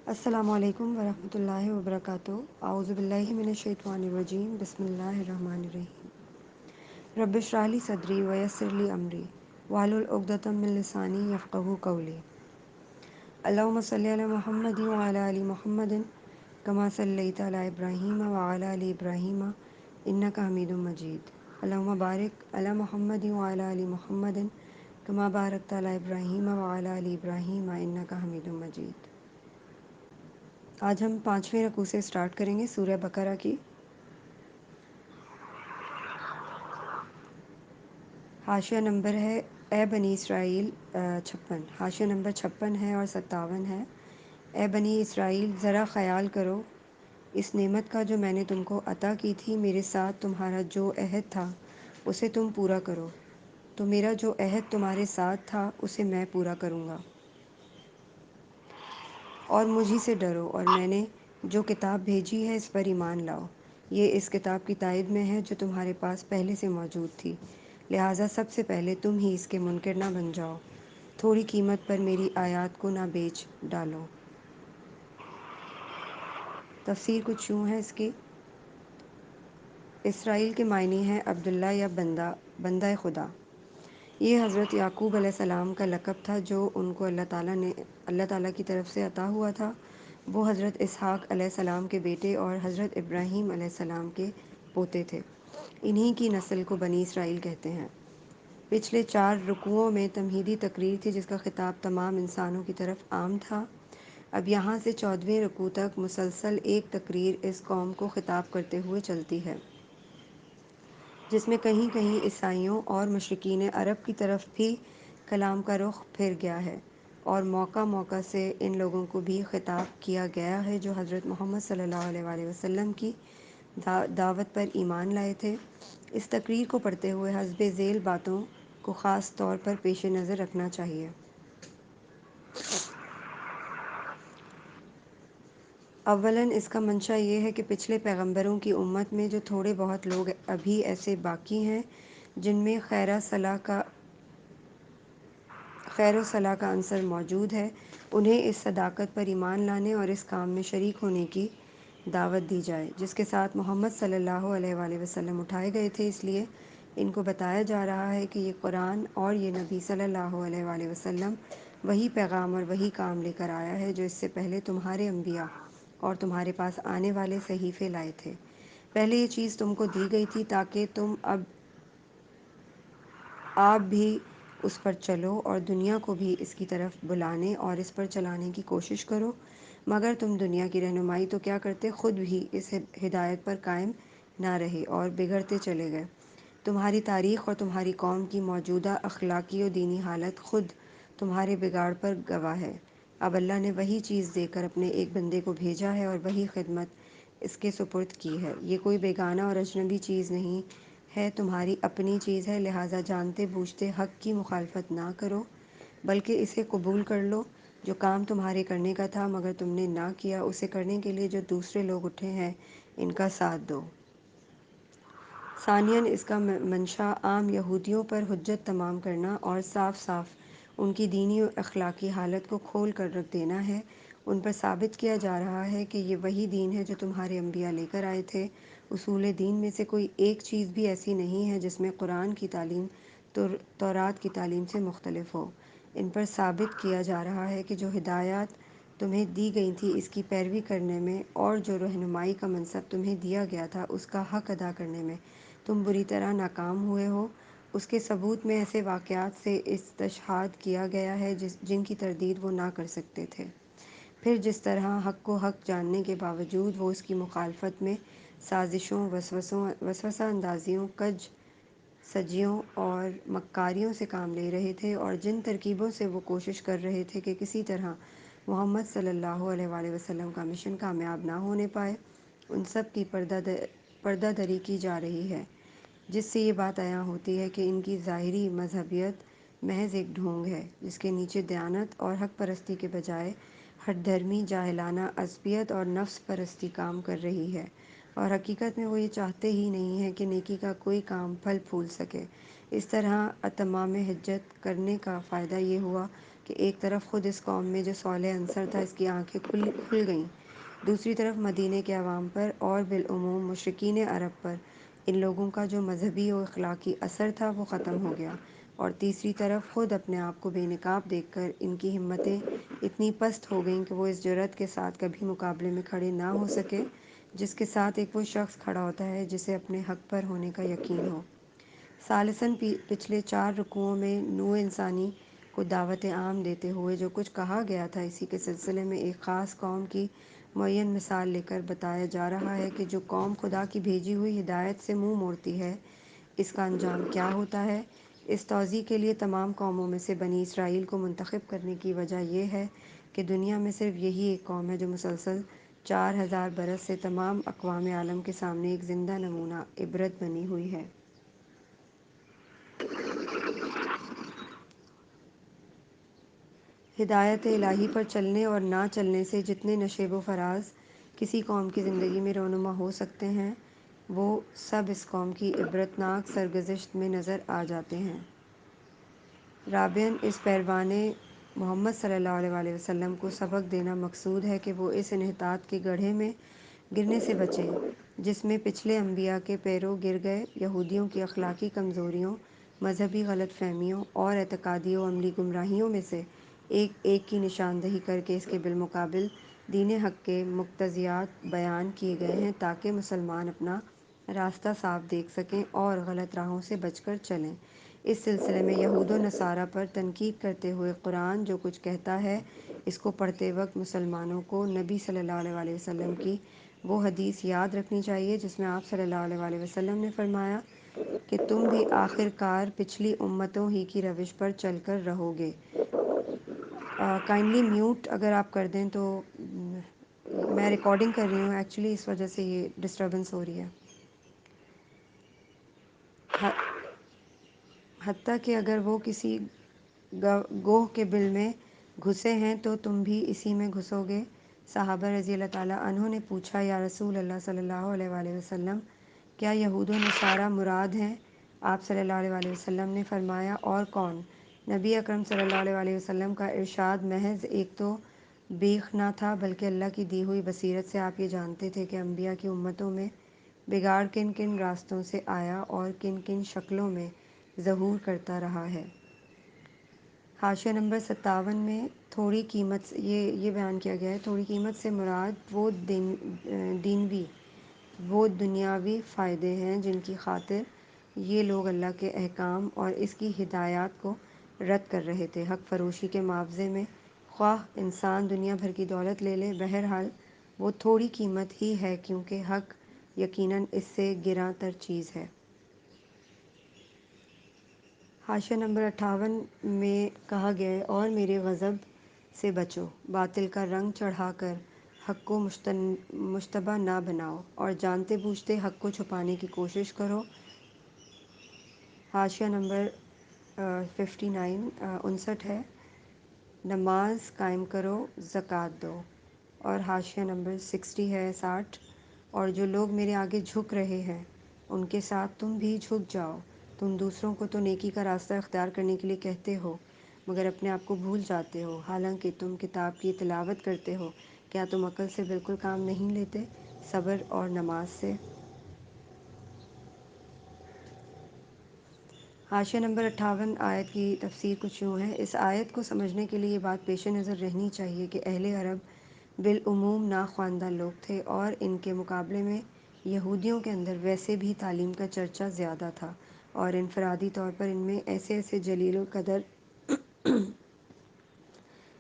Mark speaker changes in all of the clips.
Speaker 1: السلام علیکم ورحمۃ اللہ وبرکاتہ۔ اعوذ باللہ من الشیطان الرجیم، بسم اللہ الرحمن الرحیم۔ رب اشرح لی صدری ویسر لی امری واحلل عقدۃ من لسانی یفقہوا قولی۔ اللہم صلی علی محمد وعلی آل محمد کما صلیت علی ابراہیم وعلی آل ابراہیم انک حمید مجید۔ اللہم بارک علی محمد وعلی آل محمد کما بارکت علی ابراہیم وعلی آل ابراہیم انک حمید مجید۔ آج ہم 5ویں رکوع سے سٹارٹ کریں گے سورہ بقرہ کی۔ حاشیہ نمبر ہے اے بنی اسرائیل 56، حاشیہ نمبر 56 ہے اور 57 ہے۔ اے بنی اسرائیل، ذرا خیال کرو اس نعمت کا جو میں نے تم کو عطا کی تھی، میرے ساتھ تمہارا جو عہد تھا اسے تم پورا کرو، تو میرا جو عہد تمہارے ساتھ تھا اسے میں پورا کروں گا۔ اور مجھی سے ڈرو، اور میں نے جو کتاب بھیجی ہے اس پر ایمان لاؤ۔ یہ اس کتاب کی تائید میں ہے جو تمہارے پاس پہلے سے موجود تھی، لہٰذا سب سے پہلے تم ہی اس کے منکر نہ بن جاؤ، تھوڑی قیمت پر میری آیات کو نہ بیچ ڈالو۔ تفسیر کچھ یوں ہے اس کی۔ اسرائیل کے معنی ہیں عبداللہ یا بندہ خدا۔ یہ حضرت یعقوب علیہ السلام کا لقب تھا جو ان کو اللہ تعالیٰ کی طرف سے عطا ہوا تھا۔ وہ حضرت اسحاق علیہ السلام کے بیٹے اور حضرت ابراہیم علیہ السلام کے پوتے تھے۔ انہی کی نسل کو بنی اسرائیل کہتے ہیں۔ پچھلے 4 رکوعوں میں تمہیدی تقریر تھی جس کا خطاب تمام انسانوں کی طرف عام تھا۔ اب یہاں سے 14ویں رکوع تک مسلسل ایک تقریر اس قوم کو خطاب کرتے ہوئے چلتی ہے، جس میں کہیں کہیں عیسائیوں اور مشرکین عرب کی طرف بھی کلام کا رخ پھر گیا ہے، اور موقع موقع سے ان لوگوں کو بھی خطاب کیا گیا ہے جو حضرت محمد صلی اللہ علیہ وآلہ وسلم کی دعوت پر ایمان لائے تھے۔ اس تقریر کو پڑھتے ہوئے حسب ذیل باتوں کو خاص طور پر پیش نظر رکھنا چاہیے۔ اولاً اس کا منشا یہ ہے کہ پچھلے پیغمبروں کی امت میں جو تھوڑے بہت لوگ ابھی ایسے باقی ہیں جن میں خیر و صلاح کا عنصر موجود ہے، انہیں اس صداقت پر ایمان لانے اور اس کام میں شریک ہونے کی دعوت دی جائے جس کے ساتھ محمد صلی اللہ علیہ وآلہ وسلم اٹھائے گئے تھے۔ اس لیے ان کو بتایا جا رہا ہے کہ یہ قرآن اور یہ نبی صلی اللہ علیہ وآلہ وسلم وہی پیغام اور وہی کام لے کر آیا ہے جو اس سے پہلے تمہارے انبیاء اور تمہارے پاس آنے والے صحیفے لائے تھے۔ پہلے یہ چیز تم کو دی گئی تھی تاکہ تم آپ بھی اس پر چلو اور دنیا کو بھی اس کی طرف بلانے اور اس پر چلانے کی کوشش کرو، مگر تم دنیا کی رہنمائی تو کیا کرتے، خود بھی اس ہدایت پر قائم نہ رہے اور بگڑتے چلے گئے۔ تمہاری تاریخ اور تمہاری قوم کی موجودہ اخلاقی و دینی حالت خود تمہارے بگاڑ پر گواہ ہے۔ اب اللہ نے وہی چیز دے کر اپنے ایک بندے کو بھیجا ہے اور وہی خدمت اس کے سپرد کی ہے۔ یہ کوئی بیگانہ اور اجنبی چیز نہیں ہے، تمہاری اپنی چیز ہے، لہٰذا جانتے بوجھتے حق کی مخالفت نہ کرو بلکہ اسے قبول کر لو۔ جو کام تمہارے کرنے کا تھا مگر تم نے نہ کیا، اسے کرنے کے لیے جو دوسرے لوگ اٹھے ہیں ان کا ساتھ دو۔ ثانیاً اس کا منشا عام یہودیوں پر حجت تمام کرنا اور صاف صاف ان کی دینی و اخلاقی حالت کو کھول کر رکھ دینا ہے۔ ان پر ثابت کیا جا رہا ہے کہ یہ وہی دین ہے جو تمہارے انبیاء لے کر آئے تھے۔ اصول دین میں سے کوئی ایک چیز بھی ایسی نہیں ہے جس میں قرآن کی تعلیم تورات کی تعلیم سے مختلف ہو۔ ان پر ثابت کیا جا رہا ہے کہ جو ہدایات تمہیں دی گئی تھی اس کی پیروی کرنے میں اور جو رہنمائی کا منصب تمہیں دیا گیا تھا اس کا حق ادا کرنے میں تم بری طرح ناکام ہوئے ہو۔ اس کے ثبوت میں ایسے واقعات سے استشہاد کیا گیا ہے جن کی تردید وہ نہ کر سکتے تھے۔ پھر جس طرح حق کو حق جاننے کے باوجود وہ اس کی مخالفت میں سازشوں، وسوسہ اندازیوں، کج سجیوں اور مکاریوں سے کام لے رہے تھے، اور جن ترکیبوں سے وہ کوشش کر رہے تھے کہ کسی طرح محمد صلی اللہ علیہ وآلہ وسلم کا مشن کامیاب نہ ہونے پائے، ان سب کی پردہ دری کی جا رہی ہے، جس سے یہ بات عیاں ہوتی ہے کہ ان کی ظاہری مذہبیت محض ایک ڈھونگ ہے جس کے نیچے دیانت اور حق پرستی کے بجائے ہٹ دھرمی، جاہلانہ عصبیت اور نفس پرستی کام کر رہی ہے، اور حقیقت میں وہ یہ چاہتے ہی نہیں ہیں کہ نیکی کا کوئی کام پھل پھول سکے۔ اس طرح اتمام حجت کرنے کا فائدہ یہ ہوا کہ ایک طرف خود اس قوم میں جو صالح عنصر تھا اس کی آنکھیں کھل گئیں، دوسری طرف مدینے کے عوام پر اور بالعموم مشرکین عرب پر ان لوگوں کا جو مذہبی و اخلاقی اثر تھا وہ ختم ہو گیا، اور تیسری طرف خود اپنے آپ کو بے نقاب دیکھ کر ان کی ہمتیں اتنی پست ہو گئیں کہ وہ اس جرأت کے ساتھ کبھی مقابلے میں کھڑے نہ ہو سکے جس کے ساتھ ایک وہ شخص کھڑا ہوتا ہے جسے اپنے حق پر ہونے کا یقین ہو۔ ثالثاً، پچھلے 4 رکوعوں میں نوع انسانی کو دعوت عام دیتے ہوئے جو کچھ کہا گیا تھا، اسی کے سلسلے میں ایک خاص قوم کی معین مثال لے کر بتایا جا رہا ہے کہ جو قوم خدا کی بھیجی ہوئی ہدایت سے منہ موڑتی ہے اس کا انجام کیا ہوتا ہے۔ اس توضیح کے لیے تمام قوموں میں سے بنی اسرائیل کو منتخب کرنے کی وجہ یہ ہے کہ دنیا میں صرف یہی ایک قوم ہے جو مسلسل 4000 برس سے تمام اقوام عالم کے سامنے ایک زندہ نمونہ عبرت بنی ہوئی ہے۔ ہدایت الہی پر چلنے اور نہ چلنے سے جتنے نشیب و فراز کسی قوم کی زندگی میں رونما ہو سکتے ہیں وہ سب اس قوم کی عبرتناک سرگزشت میں نظر آ جاتے ہیں۔ رابعاً، اس پیروان محمد صلی اللہ علیہ وآلہ وسلم کو سبق دینا مقصود ہے کہ وہ اس انحطاط کے گڑھے میں گرنے سے بچیں جس میں پچھلے انبیاء کے پیرو گر گئے۔ یہودیوں کی اخلاقی کمزوریوں، مذہبی غلط فہمیوں اور اعتقادی و عملی گمراہیوں میں سے ایک ایک کی نشاندہی کر کے اس کے بالمقابل دین حق کے مقتضیات بیان کیے گئے ہیں تاکہ مسلمان اپنا راستہ صاف دیکھ سکیں اور غلط راہوں سے بچ کر چلیں۔ اس سلسلے میں یہود و نصارہ پر تنقید کرتے ہوئے قرآن جو کچھ کہتا ہے اس کو پڑھتے وقت مسلمانوں کو نبی صلی اللہ علیہ وآلہ وسلم کی وہ حدیث یاد رکھنی چاہیے جس میں آپ صلی اللہ علیہ وآلہ وسلم نے فرمایا کہ تم بھی آخر کار پچھلی امتوں ہی کی روش پر چل کر رہو گے۔ کائنڈلی میوٹ اگر آپ کر دیں تو میں ریکارڈنگ کر رہی ہوں ایکچولی، اس وجہ سے یہ ڈسٹربنس ہو رہی ہے۔ حتیٰ کہ اگر وہ کسی گوہ کے بل میں گھسے ہیں تو تم بھی اسی میں گھسو گے۔ صحابہ رضی اللہ تعالیٰ عنہ نے پوچھا، یا رسول اللہ صلی اللہ علیہ وآلہ وسلم، کیا یہود و نصارہ مراد ہیں؟ آپ صلی اللہ علیہ وآلہ وسلم نے فرمایا، اور کون؟ نبی اکرم صلی اللہ علیہ وآلہ وسلم کا ارشاد محض ایک تو بیخ نہ تھا بلکہ اللہ کی دی ہوئی بصیرت سے آپ یہ جانتے تھے کہ انبیاء کی امتوں میں بگاڑ کن کن راستوں سے آیا اور کن کن شکلوں میں ظہور کرتا رہا ہے۔ حاشیہ نمبر 57 میں تھوڑی قیمت یہ بیان کیا گیا ہے، تھوڑی قیمت سے مراد وہ دنیاوی فائدے ہیں جن کی خاطر یہ لوگ اللہ کے احکام اور اس کی ہدایات کو رد کر رہے تھے۔ حق فروشی کے معاوضے میں خواہ انسان دنیا بھر کی دولت لے لے، بہرحال وہ تھوڑی قیمت ہی ہے کیونکہ حق یقیناً اس سے گراں تر چیز ہے۔ حاشیہ نمبر 58 میں کہا گیا ہے، اور میرے غضب سے بچو، باطل کا رنگ چڑھا کر حق کو مشتبہ نہ بناؤ اور جانتے بوجھتے حق کو چھپانے کی کوشش کرو۔ حاشیہ نمبر 59 ہے، نماز قائم کرو، زکوٰۃ دو۔ اور حاشیہ نمبر 60 اور جو لوگ میرے آگے جھک رہے ہیں ان کے ساتھ تم بھی جھک جاؤ۔ تم دوسروں کو تو نیکی کا راستہ اختیار کرنے کے لیے کہتے ہو مگر اپنے آپ کو بھول جاتے ہو، حالانکہ تم کتاب کی تلاوت کرتے ہو، کیا تم عقل سے بالکل کام نہیں لیتے؟ صبر اور نماز سے۔ حاشیہ نمبر 58 آیت کی تفسیر کچھ یوں ہے، اس آیت کو سمجھنے کے لیے یہ بات پیش نظر رہنی چاہیے کہ اہل عرب بالعموم ناخواندہ لوگ تھے اور ان کے مقابلے میں یہودیوں کے اندر ویسے بھی تعلیم کا چرچا زیادہ تھا، اور انفرادی طور پر ان میں ایسے ایسے جلیل القدر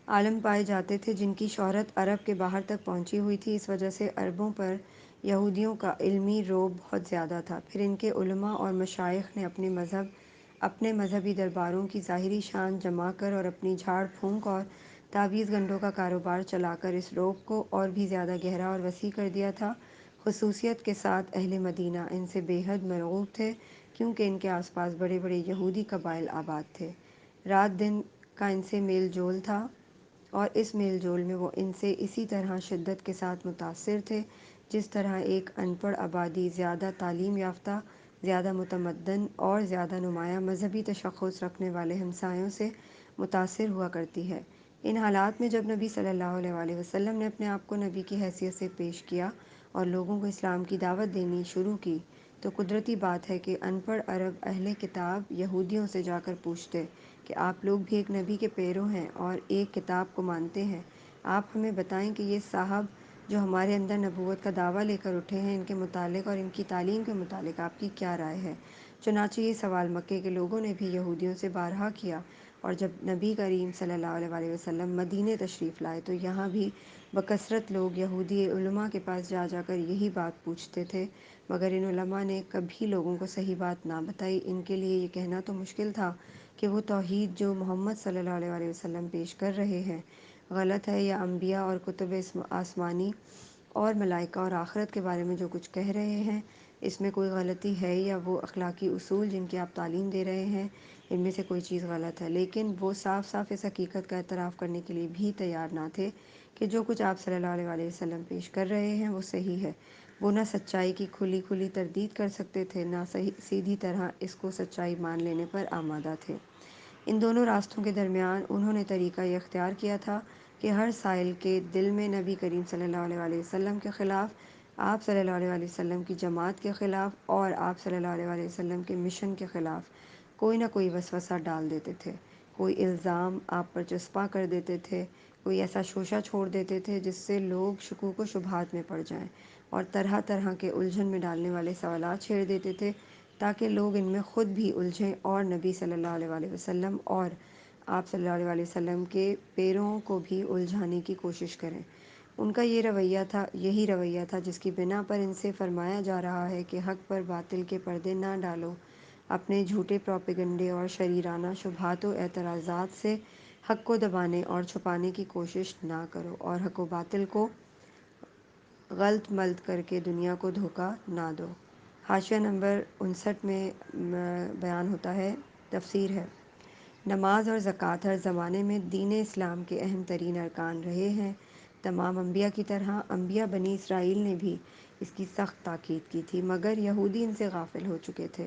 Speaker 1: عالم پائے جاتے تھے جن کی شہرت عرب کے باہر تک پہنچی ہوئی تھی۔ اس وجہ سے عربوں پر یہودیوں کا علمی رعب بہت زیادہ تھا۔ پھر ان کے علماء اور مشائخ نے اپنے مذہبی درباروں کی ظاہری شان جما کر اور اپنی جھاڑ پھونک اور تعویذ گنڈوں کا کاروبار چلا کر اس رعب کو اور بھی زیادہ گہرا اور وسیع کر دیا تھا۔ خصوصیت کے ساتھ اہل مدینہ ان سے بے حد مرعوب تھے کیونکہ ان کے آس پاس بڑے بڑے یہودی قبائل آباد تھے۔ رات دن کا ان سے میل جول تھا اور اس میل جول میں وہ ان سے اسی طرح شدت کے ساتھ متاثر تھے جس طرح ایک ان پڑھ آبادی زیادہ تعلیم یافتہ، زیادہ متمدن اور زیادہ نمایاں مذہبی تشخص رکھنے والے ہمسایوں سے متاثر ہوا کرتی ہے۔ ان حالات میں جب نبی صلی اللہ علیہ وآلہ وسلم نے اپنے آپ کو نبی کی حیثیت سے پیش کیا اور لوگوں کو اسلام کی دعوت دینی شروع کی، تو قدرتی بات ہے کہ ان پڑھ عرب اہل کتاب یہودیوں سے جا کر پوچھتے کہ آپ لوگ بھی ایک نبی کے پیرو ہیں اور ایک کتاب کو مانتے ہیں، آپ ہمیں بتائیں کہ یہ صاحب جو ہمارے اندر نبوت کا دعویٰ لے کر اٹھے ہیں، ان کے متعلق اور ان کی تعلیم کے متعلق آپ کی کیا رائے ہے؟ چنانچہ یہ سوال مکے کے لوگوں نے بھی یہودیوں سے بارہا کیا، اور جب نبی کریم صلی اللہ علیہ وآلہ وسلم مدینہ تشریف لائے تو یہاں بھی بکثرت لوگ یہودی علماء کے پاس جا جا کر یہی بات پوچھتے تھے، مگر ان علماء نے کبھی لوگوں کو صحیح بات نہ بتائی۔ ان کے لیے یہ کہنا تو مشکل تھا کہ وہ توحید جو محمد صلی اللہ علیہ وآلہ وسلم پیش کر رہے ہیں غلط ہے، یا انبیاء اور کتب آسمانی اور ملائکہ اور آخرت کے بارے میں جو کچھ کہہ رہے ہیں اس میں کوئی غلطی ہے، یا وہ اخلاقی اصول جن کی آپ تعلیم دے رہے ہیں ان میں سے کوئی چیز غلط ہے۔ لیکن وہ صاف صاف اس حقیقت کا اعتراف کرنے کے لیے بھی تیار نہ تھے کہ جو کچھ آپ صلی اللہ علیہ وآلہ وسلم پیش کر رہے ہیں وہ صحیح ہے۔ وہ نہ سچائی کی کھلی کھلی تردید کر سکتے تھے، نہ سیدھی طرح اس کو سچائی مان لینے پر آمادہ تھے۔ ان دونوں راستوں کے درمیان انہوں نے طریقہ یہ اختیار کیا تھا کہ ہر سائل کے دل میں نبی کریم صلی اللہ علیہ وآلہ وسلم کے خلاف، آپ صلی اللہ علیہ وآلہ وسلم کی جماعت کے خلاف اور آپ صلی اللہ علیہ وآلہ وسلم کے مشن کے خلاف کوئی نہ کوئی وسوسہ ڈال دیتے تھے، کوئی الزام آپ پر چسپاں کر دیتے تھے، کوئی ایسا شوشہ چھوڑ دیتے تھے جس سے لوگ شکوک و شبہات میں پڑ جائیں، اور طرح طرح کے الجھن میں ڈالنے والے سوالات چھیڑ دیتے تھے تاکہ لوگ ان میں خود بھی الجھیں اور نبی صلی اللہ علیہ وآلہ وسلم اور آپ صلی اللہ علیہ وآلہ وسلم کے پیرووں کو بھی الجھانے کی کوشش کریں۔ ان کا یہ رویہ تھا، یہی رویہ تھا جس کی بنا پر ان سے فرمایا جا رہا ہے کہ حق پر باطل کے پردے نہ ڈالو، اپنے جھوٹے پروپیگنڈے اور شریرانہ شبہات و اعتراضات سے حق کو دبانے اور چھپانے کی کوشش نہ کرو، اور حق و باطل کو غلط ملت کر کے دنیا کو دھوکہ نہ دو۔ حاشیہ نمبر 59 میں بیان ہوتا ہے، تفسیر ہے: نماز اور زکوٰۃ ہر زمانے میں دین اسلام کے اہم ترین ارکان رہے ہیں۔ تمام انبیاء کی طرح انبیاء بنی اسرائیل نے بھی اس کی سخت تاکید کی تھی، مگر یہودی ان سے غافل ہو چکے تھے۔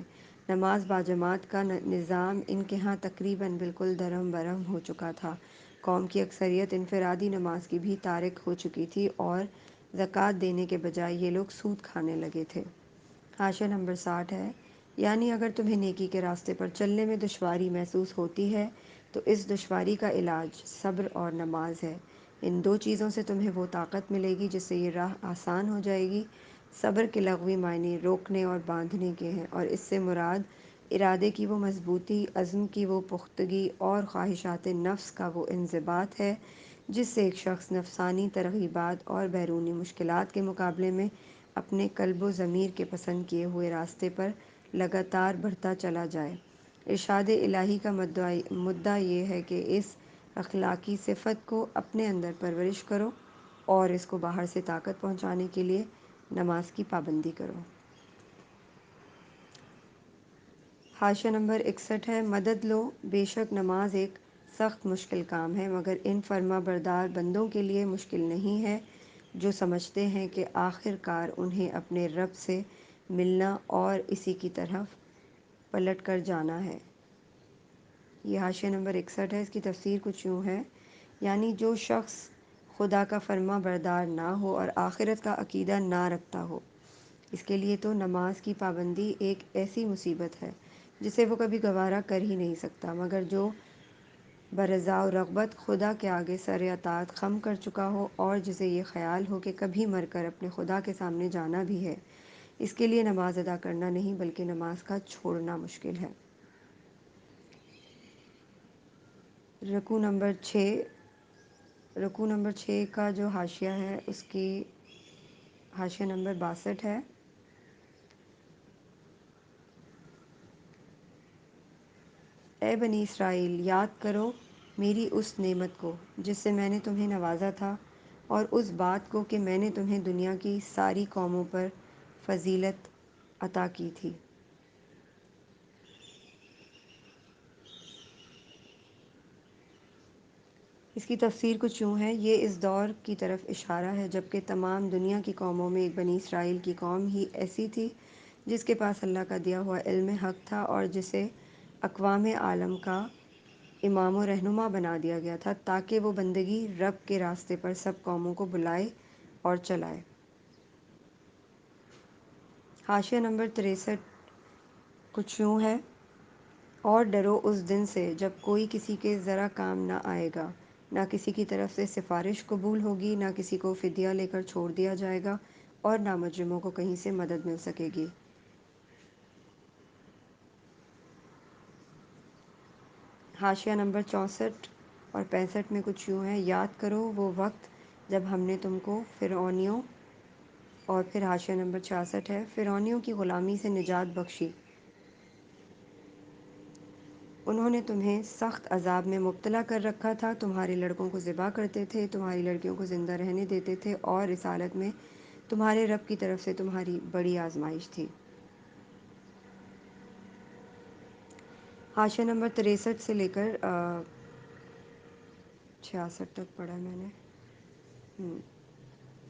Speaker 1: نماز باجماعت کا نظام ان کے ہاں تقریباً بالکل درہم برہم ہو چکا تھا۔ قوم کی اکثریت انفرادی نماز کی بھی تارک ہو چکی تھی، اور زکوٰۃ دینے کے بجائے یہ لوگ سود کھانے لگے تھے۔ حاشیہ نمبر 60 ہے: یعنی اگر تمہیں نیکی کے راستے پر چلنے میں دشواری محسوس ہوتی ہے تو اس دشواری کا علاج صبر اور نماز ہے۔ ان دو چیزوں سے تمہیں وہ طاقت ملے گی جس سے یہ راہ آسان ہو جائے گی۔ صبر کے لغوی معنی روکنے اور باندھنے کے ہیں، اور اس سے مراد ارادے کی وہ مضبوطی، عزم کی وہ پختگی اور خواہشات نفس کا وہ انضباط ہے جس سے ایک شخص نفسانی ترغیبات اور بیرونی مشکلات کے مقابلے میں اپنے قلب و ضمیر کے پسند کیے ہوئے راستے پر لگاتار بڑھتا چلا جائے۔ ارشاد الہی کا مدعا یہ ہے کہ اس اخلاقی صفت کو اپنے اندر پرورش کرو اور اس کو باہر سے طاقت پہنچانے کے لیے نماز کی پابندی کرو۔ حاشیہ نمبر 61 ہے: مدد لو، بے شک نماز ایک سخت مشکل کام ہے، مگر ان فرما بردار بندوں کے لیے مشکل نہیں ہے جو سمجھتے ہیں کہ آخر کار انہیں اپنے رب سے ملنا اور اسی کی طرف پلٹ کر جانا ہے۔ یہ حاشیہ نمبر 61 ہے، اس کی تفسیر کچھ یوں ہے: یعنی جو شخص خدا کا فرما بردار نہ ہو اور آخرت کا عقیدہ نہ رکھتا ہو، اس کے لیے تو نماز کی پابندی ایک ایسی مصیبت ہے جسے وہ کبھی گوارا کر ہی نہیں سکتا، مگر جو برضا و رغبت خدا کے آگے سر اطاعت خم کر چکا ہو اور جسے یہ خیال ہو کہ کبھی مر کر اپنے خدا کے سامنے جانا بھی ہے، اس کے لیے نماز ادا کرنا نہیں بلکہ نماز کا چھوڑنا مشکل ہے۔ رکوع نمبر 6 کا جو حاشیہ ہے اس کی حاشیہ نمبر 62 ہے: اے بنی اسرائیل، یاد کرو میری اس نعمت کو جس سے میں نے تمہیں نوازا تھا، اور اس بات کو کہ میں نے تمہیں دنیا کی ساری قوموں پر فضیلت عطا کی تھی۔ اس کی تفسیر کچھ یوں ہے: یہ اس دور کی طرف اشارہ ہے جبکہ تمام دنیا کی قوموں میں ایک بنی اسرائیل کی قوم ہی ایسی تھی جس کے پاس اللہ کا دیا ہوا علم حق تھا، اور جسے اقوام عالم کا امام و رہنما بنا دیا گیا تھا تاکہ وہ بندگی رب کے راستے پر سب قوموں کو بلائے اور چلائے۔ حاشیہ نمبر 63 کچھ یوں ہے: اور ڈرو اس دن سے جب کوئی کسی کے ذرا کام نہ آئے گا، نہ کسی کی طرف سے سفارش قبول ہوگی، نہ کسی کو فدیہ لے کر چھوڑ دیا جائے گا، اور نہ مجرموں کو کہیں سے مدد مل سکے گی۔ حاشیہ نمبر 64 اور 65 میں کچھ یوں ہے: یاد کرو وہ وقت جب ہم نے تم کو فرعونیوں، اور پھر حاشیہ نمبر 66 ہے: فرعونیوں کی غلامی سے نجات بخشی، انہوں نے تمہیں سخت عذاب میں مبتلا کر رکھا تھا، تمہارے لڑکوں کو ذبح کرتے تھے، تمہاری لڑکیوں کو زندہ رہنے دیتے تھے، اور اس حالت میں تمہارے رب کی طرف سے تمہاری بڑی آزمائش تھی۔ حاشیہ نمبر 63 سے لے کر 66 تک پڑھا میں نے۔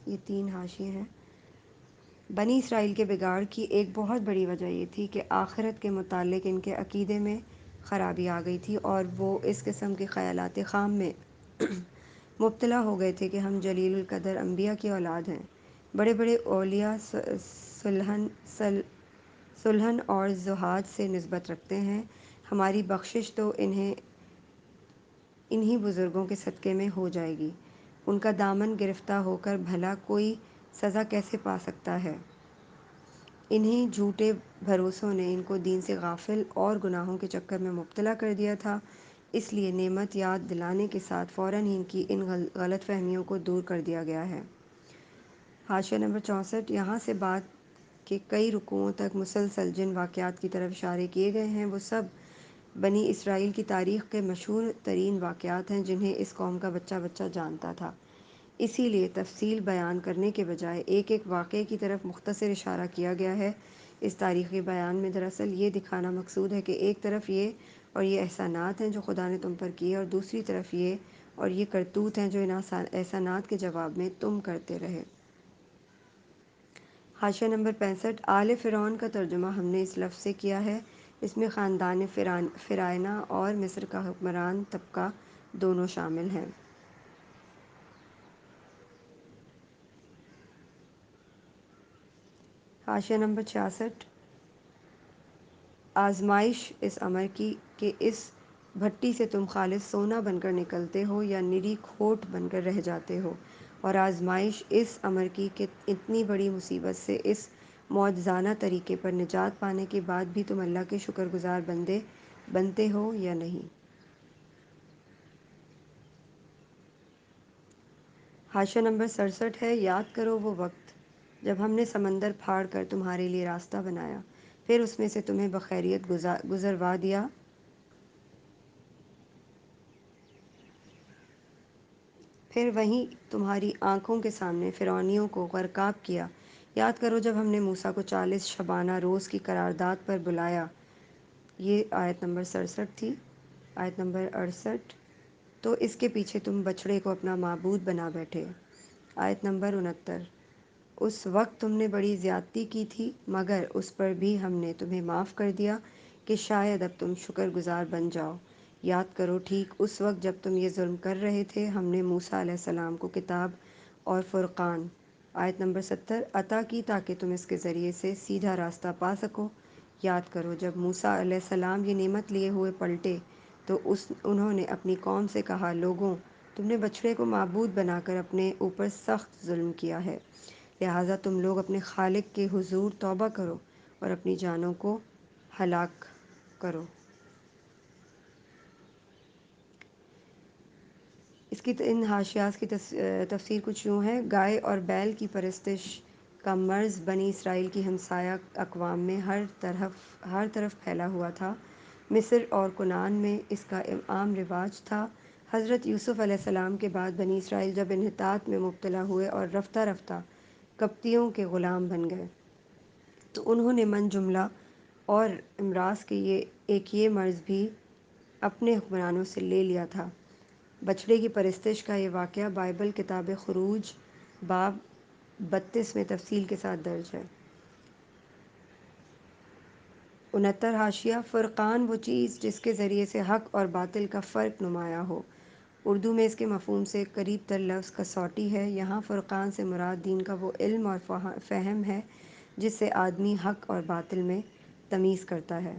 Speaker 1: یہ 3 حاشیے ہیں۔ بنی اسرائیل کے بگاڑ کی ایک بہت بڑی وجہ یہ تھی کہ آخرت کے متعلق ان کے عقیدے میں خرابی آ گئی تھی، اور وہ اس قسم کے خیالات خام میں مبتلا ہو گئے تھے کہ ہم جلیل القدر انبیاء کی اولاد ہیں، بڑے بڑے اولیاء صلحن صلحن اور زہاد سے نسبت رکھتے ہیں، ہماری بخشش تو انہی بزرگوں کے صدقے میں ہو جائے گی، ان کا دامن گرفتہ ہو کر بھلا کوئی سزا کیسے پا سکتا ہے؟ انہی جھوٹے بھروسوں نے ان کو دین سے غافل اور گناہوں کے چکر میں مبتلا کر دیا تھا، اس لیے نعمت یاد دلانے کے ساتھ فوراً ہی ان کی ان غلط فہمیوں کو دور کر دیا گیا ہے۔ حاشیہ نمبر 64 یہاں سے بات کے کئی رکوعوں تک مسلسل جن واقعات کی طرف اشارے کیے گئے ہیں وہ سب بنی اسرائیل کی تاریخ کے مشہور ترین واقعات ہیں جنہیں اس قوم کا بچہ بچہ جانتا تھا، اسی لیے تفصیل بیان کرنے کے بجائے ایک ایک واقعے کی طرف مختصر اشارہ کیا گیا ہے۔ اس تاریخی بیان میں دراصل یہ دکھانا مقصود ہے کہ ایک طرف یہ اور یہ احسانات ہیں جو خدا نے تم پر کیے، اور دوسری طرف یہ اور یہ کرتوت ہیں جو ان احسانات کے جواب میں تم کرتے رہے۔ حاشیہ نمبر 65 آل فرعون کا ترجمہ ہم نے اس لفظ سے کیا ہے، اس میں خاندان فرعونیہ اور مصر کا حکمران طبقہ دونوں شامل ہیں۔ حاشیہ نمبر 66 آزمائش اس امر کی کہ اس بھٹی سے تم خالص سونا بن کر نکلتے ہو یا نری کھوٹ بن کر رہ جاتے ہو، اور آزمائش اس امر کی کہ اتنی بڑی مصیبت سے اس معجزانہ طریقے پر نجات پانے کے بعد بھی تم اللہ کے شکر گزار بندے بنتے ہو یا نہیں۔ حاشیہ نمبر 67 ہے: یاد کرو وہ وقت جب ہم نے سمندر پھاڑ کر تمہارے لیے راستہ بنایا، پھر اس میں سے تمہیں بخیریت گزروا دیا، پھر وہیں تمہاری آنکھوں کے سامنے فرعونیوں کو غرقاب کیا۔ یاد کرو جب ہم نے موسیٰ کو 40 شبانہ روز کی قرارداد پر بلایا۔ یہ آیت نمبر 67 تھی۔ آیت نمبر 68 تو اس کے پیچھے تم بچھڑے کو اپنا معبود بنا بیٹھے۔ آیت نمبر 69 اس وقت تم نے بڑی زیادتی کی تھی، مگر اس پر بھی ہم نے تمہیں معاف کر دیا کہ شاید اب تم شکر گزار بن جاؤ۔ یاد کرو ٹھیک اس وقت جب تم یہ ظلم کر رہے تھے، ہم نے موسیٰ علیہ السلام کو کتاب اور فرقان آیت نمبر 70 عطا کی تاکہ تم اس کے ذریعے سے سیدھا راستہ پا سکو۔ یاد کرو جب موسیٰ علیہ السلام یہ نعمت لیے ہوئے پلٹے تو انہوں نے اپنی قوم سے کہا، لوگوں، تم نے بچھڑے کو معبود بنا کر اپنے اوپر سخت ظلم کیا ہے، لہٰذا تم لوگ اپنے خالق کے حضور توبہ کرو اور اپنی جانوں کو ہلاک کرو۔ اس کی ان حاشیات کی تفسیر کچھ یوں ہے: گائے اور بیل کی پرستش کا مرض بنی اسرائیل کی ہمسایہ اقوام میں ہر طرف پھیلا ہوا تھا، مصر اور کنعان میں اس کا عام رواج تھا۔ حضرت یوسف علیہ السلام کے بعد بنی اسرائیل جب انحطاط میں مبتلا ہوئے اور رفتہ رفتہ قبطیوں کے غلام بن گئے تو انہوں نے من جملہ اور امراض کے یہ مرض بھی اپنے حکمرانوں سے لے لیا تھا۔ بچھڑے کی پرستش کا یہ واقعہ بائبل کتاب خروج باب 32 میں تفصیل کے ساتھ درج ہے۔ 69 حاشیہ: فرقان وہ چیز جس کے ذریعے سے حق اور باطل کا فرق نمایاں ہو۔ اردو میں اس کے مفہوم سے قریب تر لفظ کسوٹی ہے۔ یہاں فرقان سے مراد دین کا وہ علم اور فہم ہے جس سے آدمی حق اور باطل میں تمیز کرتا ہے۔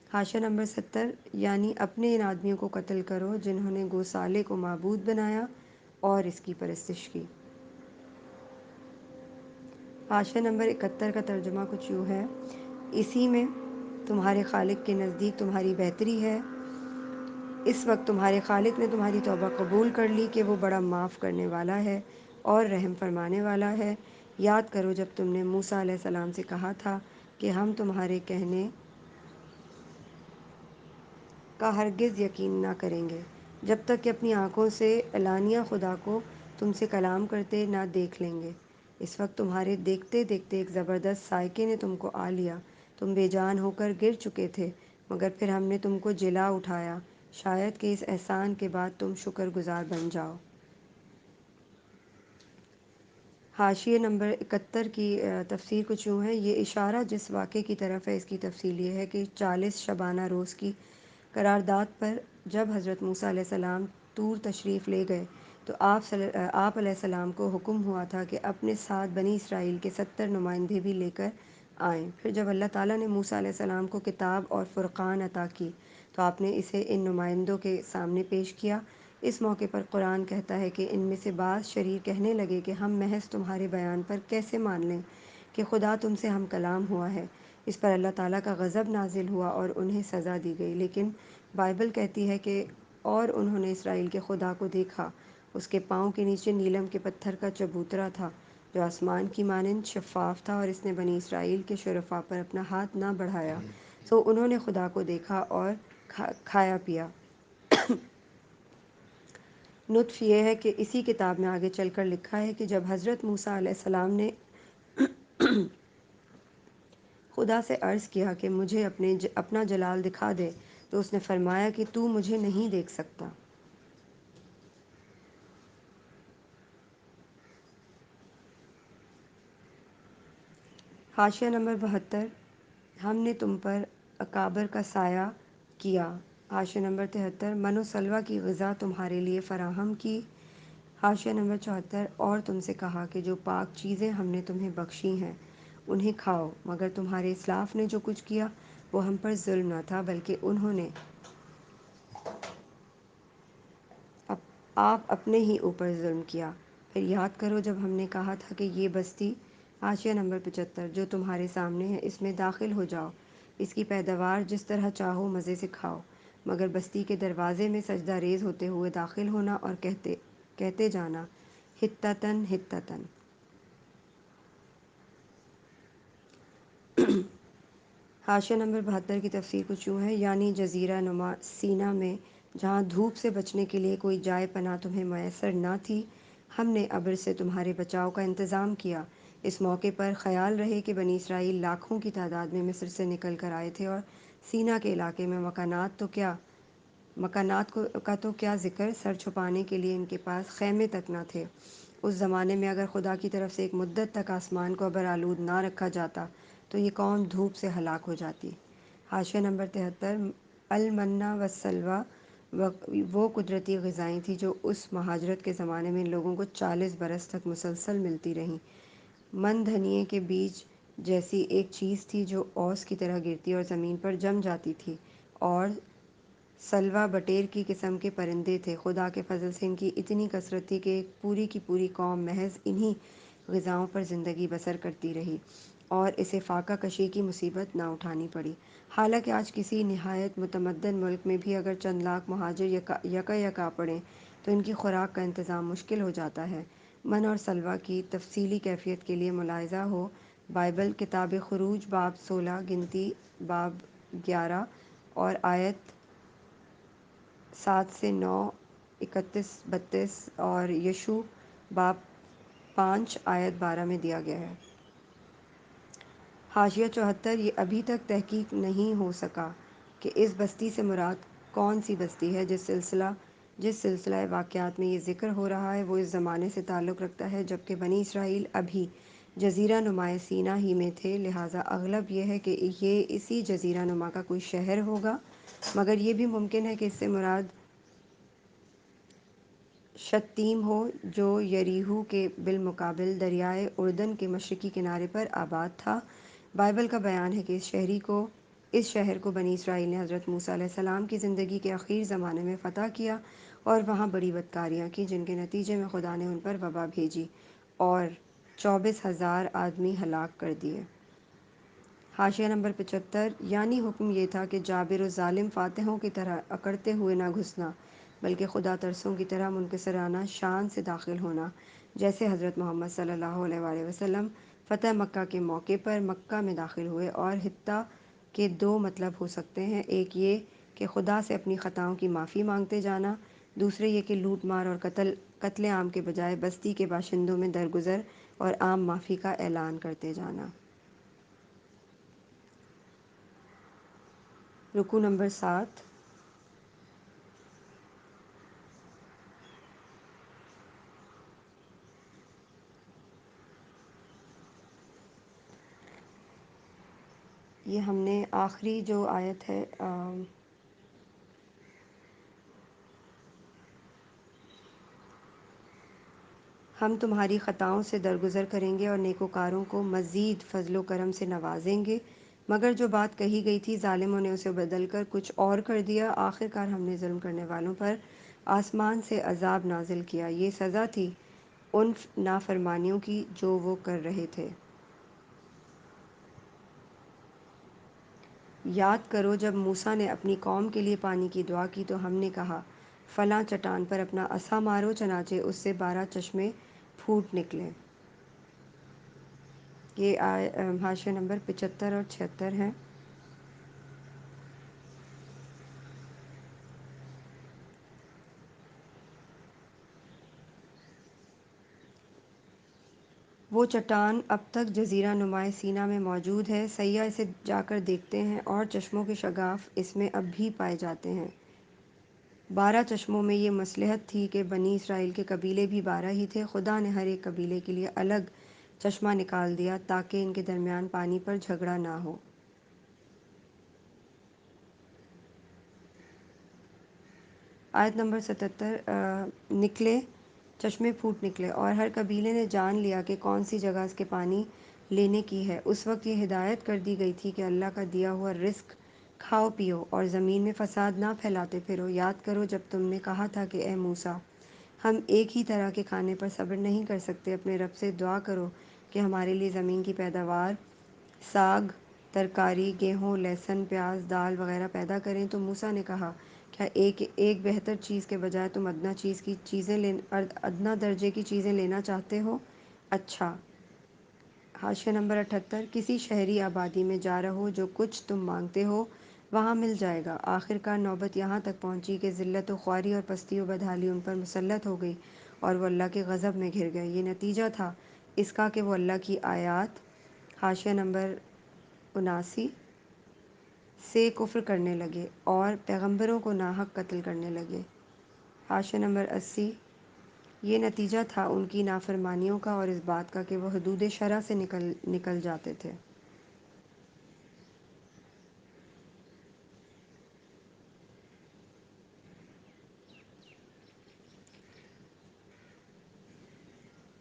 Speaker 1: حاشیہ نمبر 70: یعنی اپنے ان آدمیوں کو قتل کرو جنہوں نے گوسالے کو معبود بنایا اور اس کی پرستش کی۔ حاشیہ نمبر 71 کا ترجمہ کچھ یوں ہے: اسی میں تمہارے خالق کے نزدیک تمہاری بہتری ہے۔ اس وقت تمہارے خالق نے تمہاری توبہ قبول کر لی کہ وہ بڑا معاف کرنے والا ہے اور رحم فرمانے والا ہے۔ یاد کرو جب تم نے موسیٰ علیہ السلام سے کہا تھا کہ ہم تمہارے کہنے کا ہرگز یقین نہ کریں گے جب تک کہ اپنی آنکھوں سے علانیہ خدا کو تم سے کلام کرتے نہ دیکھ لیں گے۔ اس وقت تمہارے دیکھتے دیکھتے ایک زبردست صاعقے نے تم کو آ لیا، تم بے جان ہو کر گر چکے تھے، مگر پھر ہم نے تم کو جلا اٹھایا، شاید کہ اس احسان کے بعد تم شکر گزار بن جاؤ۔ حاشیے نمبر 71 کی تفسیر کچھ یوں ہے: یہ اشارہ جس واقعے کی طرف ہے اس کی تفصیل یہ ہے کہ 40 شبانہ روز کی قرارداد پر جب حضرت موسیٰ علیہ السلام طور تشریف لے گئے تو آپ علیہ السلام کو حکم ہوا تھا کہ اپنے ساتھ بنی اسرائیل کے 70 نمائندے بھی لے کر آئیں۔ پھر جب اللہ تعالیٰ نے موسیٰ علیہ السلام کو کتاب اور فرقان عطا کی تو آپ نے اسے ان نمائندوں کے سامنے پیش کیا۔ اس موقع پر قرآن کہتا ہے کہ ان میں سے بعض شریر کہنے لگے کہ ہم محض تمہارے بیان پر کیسے مان لیں کہ خدا تم سے ہم کلام ہوا ہے۔ اس پر اللہ تعالیٰ کا غضب نازل ہوا اور انہیں سزا دی گئی۔ لیکن بائبل کہتی ہے کہ اور انہوں نے اسرائیل کے خدا کو دیکھا، اس کے پاؤں کے نیچے نیلم کے پتھر کا چبوترا تھا جو آسمان کی مانند شفاف تھا، اور اس نے بنی اسرائیل کے شرفاء پر اپنا ہاتھ نہ بڑھایا، سو انہوں نے خدا کو دیکھا اور کھایا پیا۔ لطف یہ ہے کہ اسی کتاب میں آگے چل کر لکھا ہے کہ جب حضرت موسیٰ علیہ السلام نے خدا سے عرض کیا کہ مجھے اپنا جلال دکھا دے تو اس نے فرمایا کہ تو مجھے نہیں دیکھ سکتا۔ حاشیہ نمبر 72: ہم نے تم پر اکابر کا سایہ کیا۔ حاشیہ نمبر 73: من و سلویٰ کی غذا تمہارے لیے فراہم کی۔ حاشیہ نمبر 74: اور تم سے کہا کہ جو پاک چیزیں ہم نے تمہیں بخشی ہیں انہیں کھاؤ، مگر تمہارے اسلاف نے جو کچھ کیا وہ ہم پر ظلم نہ تھا بلکہ انہوں نے آپ اپنے ہی اوپر ظلم کیا۔ پھر یاد کرو جب ہم نے کہا تھا کہ یہ بستی، حاشیہ نمبر 75، جو تمہارے سامنے ہے اس میں داخل ہو جاؤ، اس کی پیداوار جس طرح چاہو مزے سے کھاؤ، مگر بستی کے دروازے میں سجدہ ریز ہوتے ہوئے داخل ہونا اور کہتے جانا حطۃ حطۃ۔ حاشیہ نمبر 72 کی تفسیر کچھ یوں ہے: یعنی جزیرہ نما سینا میں جہاں دھوپ سے بچنے کے لیے کوئی جائے پناہ تمہیں میسر نہ تھی، ہم نے ابر سے تمہارے بچاؤ کا انتظام کیا۔ اس موقع پر خیال رہے کہ بنی اسرائیل لاکھوں کی تعداد میں مصر سے نکل کر آئے تھے، اور سینا کے علاقے میں مکانات کا تو کیا ذکر، سر چھپانے کے لیے ان کے پاس خیمے تک نہ تھے۔ اس زمانے میں اگر خدا کی طرف سے ایک مدت تک آسمان کو ابر آلود نہ رکھا جاتا تو یہ قوم دھوپ سے ہلاک ہو جاتی۔ حاشیہ نمبر 73: المنّ والسلویٰ وہ قدرتی غذائیں تھیں جو اس مہاجرت کے زمانے میں لوگوں کو 40 برس تک مسلسل ملتی رہیں۔ من دھنیے کے بیج جیسی ایک چیز تھی جو اوس کی طرح گرتی اور زمین پر جم جاتی تھی، اور سلویٰ بٹیر کی قسم کے پرندے تھے۔ خدا کے فضل سے ان کی اتنی کثرت تھی کہ ایک پوری کی پوری قوم محض انہی غذاؤں پر زندگی بسر کرتی رہی اور اسے فاقہ کشی کی مصیبت نہ اٹھانی پڑی۔ حالانکہ آج کسی نہایت متمدن ملک میں بھی اگر چند لاکھ مہاجر یکا پڑیں تو ان کی خوراک کا انتظام مشکل ہو جاتا ہے۔ من اور سلویٰ کی تفصیلی کیفیت کے لیے ملاحظہ ہو بائبل، کتاب خروج باب 16، گنتی باب 11 اور آیت 7 سے 9، 31-32 اور یشوع باب 5 آیت 12 میں دیا گیا ہے۔ حاشیہ 74: یہ ابھی تک تحقیق نہیں ہو سکا کہ اس بستی سے مراد کون سی بستی ہے۔ جس سلسلہ واقعات میں یہ ذکر ہو رہا ہے وہ اس زمانے سے تعلق رکھتا ہے جب کہ بنی اسرائیل ابھی جزیرہ نما سینا ہی میں تھے، لہٰذا اغلب یہ ہے کہ یہ اسی جزیرہ نما کا کوئی شہر ہوگا، مگر یہ بھی ممکن ہے کہ اس سے مراد شتیم ہو جو یریحو کے بالمقابل دریائے اردن کے مشرقی کنارے پر آباد تھا۔ بائبل کا بیان ہے کہ اس شہر کو بنی اسرائیل نے حضرت موسیٰ علیہ السلام کی زندگی کے اخیر زمانے میں فتح کیا اور وہاں بڑی بدکاریاں کیں، جن کے نتیجے میں خدا نے ان پر وبا بھیجی اور 24,000 آدمی ہلاک کر دیے۔ حاشیہ نمبر 75، یعنی حکم یہ تھا کہ جابر و ظالم فاتحوں کی طرح اکڑتے ہوئے نہ گھسنا، بلکہ خدا ترسوں کی طرح منکسرانہ شان سے داخل ہونا، جیسے حضرت محمد صلی اللہ علیہ وآلہ وسلم فتح مکہ کے موقع پر مکہ میں داخل ہوئے۔ اور حتّہ کے دو مطلب ہو سکتے ہیں، ایک یہ کہ خدا سے اپنی خطاؤں کی معافی مانگتے جانا، دوسرے یہ کہ لوٹ مار اور قتل عام کے بجائے بستی کے باشندوں میں درگزر اور عام معافی کا اعلان کرتے جانا۔ رکوع نمبر 7۔ یہ ہم نے آخری جو آیت ہے، ہم تمہاری خطاؤں سے درگزر کریں گے اور نیکوکاروں کو مزید فضل و کرم سے نوازیں گے، مگر جو بات کہی گئی تھی ظالموں نے اسے بدل کر کچھ اور کر دیا۔ آخر کار ہم نے ظلم کرنے والوں پر آسمان سے عذاب نازل کیا، یہ سزا تھی ان نافرمانیوں کی جو وہ کر رہے تھے۔ یاد کرو جب موسیٰ نے اپنی قوم کے لیے پانی کی دعا کی تو ہم نے کہا فلاں چٹان پر اپنا عصا مارو، چنانچہ اس سے 12 چشمے پھوٹ نکلے۔ یہ حاشیہ نمبر 75 اور 76 ہیں۔ وہ چٹان اب تک جزیرہ نما سینا میں موجود ہے، سیاح اسے جا کر دیکھتے ہیں اور چشموں کے شگاف اس میں اب بھی پائے جاتے ہیں۔ 12 چشموں میں یہ مصلحت تھی کہ بنی اسرائیل کے قبیلے بھی 12 ہی تھے، خدا نے ہر ایک قبیلے کے لیے الگ چشمہ نکال دیا تاکہ ان کے درمیان پانی پر جھگڑا نہ ہو۔ آیت نمبر 77، نکلے چشمے پھوٹ نکلے اور ہر قبیلے نے جان لیا کہ کون سی جگہ اس کے پانی لینے کی ہے۔ اس وقت یہ ہدایت کر دی گئی تھی کہ اللہ کا دیا ہوا رزق کھاؤ پیو اور زمین میں فساد نہ پھیلاتے پھرو۔ یاد کرو جب تم نے کہا تھا کہ اے موسیٰ، ہم ایک ہی طرح کے کھانے پر صبر نہیں کر سکتے، اپنے رب سے دعا کرو کہ ہمارے لیے زمین کی پیداوار، ساگ، ترکاری، گیہوں، لہسن، پیاز، دال وغیرہ پیدا کریں۔ تو موسیٰ نے کہا کیا ایک بہتر چیز کے بجائے تم ادنیٰ درجے کی چیزیں لینا چاہتے ہو؟ اچھا۔ حاشیہ نمبر 78، کسی شہری آبادی میں جا رہو، جو کچھ تم مانگتے ہو وہاں مل جائے گا۔ آخر کار نوبت یہاں تک پہنچی کہ ذلت و خواری اور پستی و بدحالی ان پر مسلط ہو گئی اور وہ اللہ کے غضب میں گھر گئے۔ یہ نتیجہ تھا اس کا کہ وہ اللہ کی آیات، حاشیہ نمبر 79، سے کفر کرنے لگے اور پیغمبروں کو ناحق قتل کرنے لگے۔ حاشیہ نمبر 80، یہ نتیجہ تھا ان کی نافرمانیوں کا اور اس بات کا کہ وہ حدود شرع سے نکل جاتے تھے۔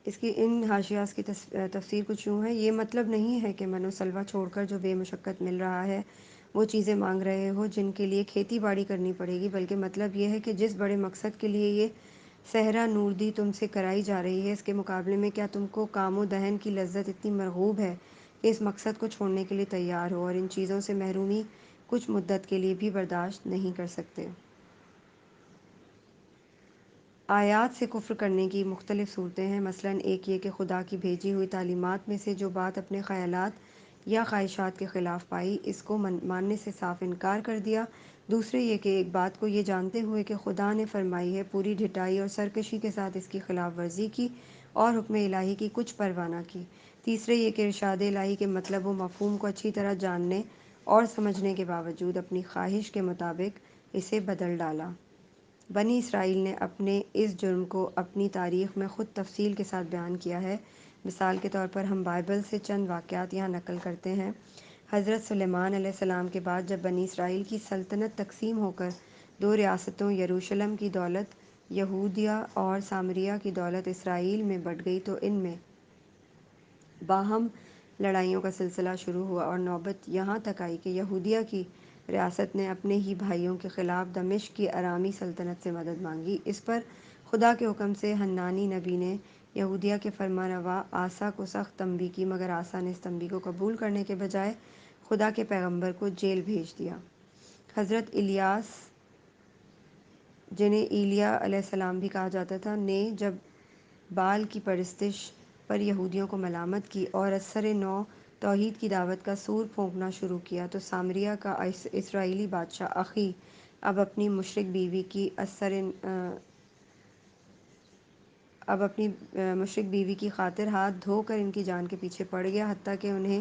Speaker 1: اس کی ان حاشیات کی تفسیر کچھ یوں ہے، یہ مطلب نہیں ہے کہ من و سلوہ چھوڑ کر جو بے مشقت مل رہا ہے وہ چیزیں مانگ رہے ہو جن کے لیے کھیتی باڑی کرنی پڑے گی، بلکہ مطلب یہ ہے کہ جس بڑے مقصد کے لیے یہ صحرا نوردی تم سے کرائی جا رہی ہے، اس کے مقابلے میں کیا تم کو کام و دہن کی لذت اتنی مرغوب ہے کہ اس مقصد کو چھوڑنے کے لیے تیار ہو اور ان چیزوں سے محرومی کچھ مدت کے لیے بھی برداشت نہیں کر سکتے۔ آیات سے کفر کرنے کی مختلف صورتیں ہیں، مثلاً ایک یہ کہ خدا کی بھیجی ہوئی تعلیمات میں سے جو بات اپنے خیالات یا خواہشات کے خلاف پائی، اس کو ماننے سے صاف انکار کر دیا۔ دوسرے یہ کہ ایک بات کو یہ جانتے ہوئے کہ خدا نے فرمائی ہے، پوری ڈھٹائی اور سرکشی کے ساتھ اس کی خلاف ورزی کی اور حکم الہی کی کچھ پرواہ نہ کی۔ تیسرے یہ کہ ارشاد الہی کے مطلب و مفہوم کو اچھی طرح جاننے اور سمجھنے کے باوجود اپنی خواہش کے مطابق اسے بدل ڈالا۔ بنی اسرائیل نے اپنے اس جرم کو اپنی تاریخ میں خود تفصیل کے ساتھ بیان کیا ہے۔ مثال کے طور پر ہم بائبل سے چند واقعات یہاں نقل کرتے ہیں۔ حضرت سلیمان علیہ السلام کے بعد جب بنی اسرائیل کی سلطنت تقسیم ہو کر دو ریاستوں یروشلم کی دولت یہودیہ اور سامریہ کی دولت اسرائیل میں بٹ گئی تو ان میں باہم لڑائیوں کا سلسلہ شروع ہوا اور نوبت یہاں تک آئی کہ یہودیہ کی ریاست نے اپنے ہی بھائیوں کے خلاف دمشق کی ارامی سلطنت سے مدد مانگی۔ اس پر خدا کے حکم سے حنانی نبی نے یہودیہ کے فرمانروا آسا کو سخت تنبیہ کی، مگر آسا نے اس تنبیہ کو قبول کرنے کے بجائے خدا کے پیغمبر کو جیل بھیج دیا۔ حضرت الیاس، جنہیں ایلیا علیہ السلام بھی کہا جاتا تھا، نے جب بال کی پرستش پر یہودیوں کو ملامت کی اور ازسر نو توحید کی دعوت کا سور پھونکنا شروع کیا تو سامریہ کا اسرائیلی بادشاہ اخی اب اپنی مشرک بیوی کی خاطر ہاتھ دھو کر ان کی جان کے پیچھے پڑ گیا، حتیٰ کہ انہیں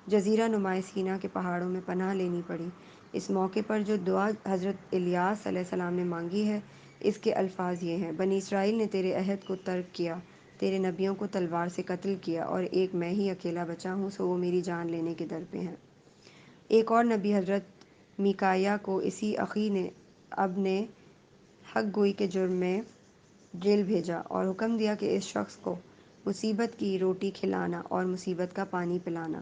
Speaker 1: جزیرہ نمائے سینا کے پہاڑوں میں پناہ لینی پڑی۔ اس موقع پر جو دعا حضرت الیاس علیہ السلام نے مانگی ہے، اس کے الفاظ یہ ہیں: بنی اسرائیل نے تیرے عہد کو ترک کیا، تیرے نبیوں کو تلوار سے قتل کیا، اور ایک میں ہی اکیلا بچا ہوں، سو وہ میری جان لینے کے در پہ ہیں۔ ایک اور نبی حضرت میکایا کو اسی اخی نے اب نے حق گوئی کے جرم میں جیل بھیجا اور حکم دیا کہ اس شخص کو مصیبت کی روٹی کھلانا اور مصیبت کا پانی پلانا۔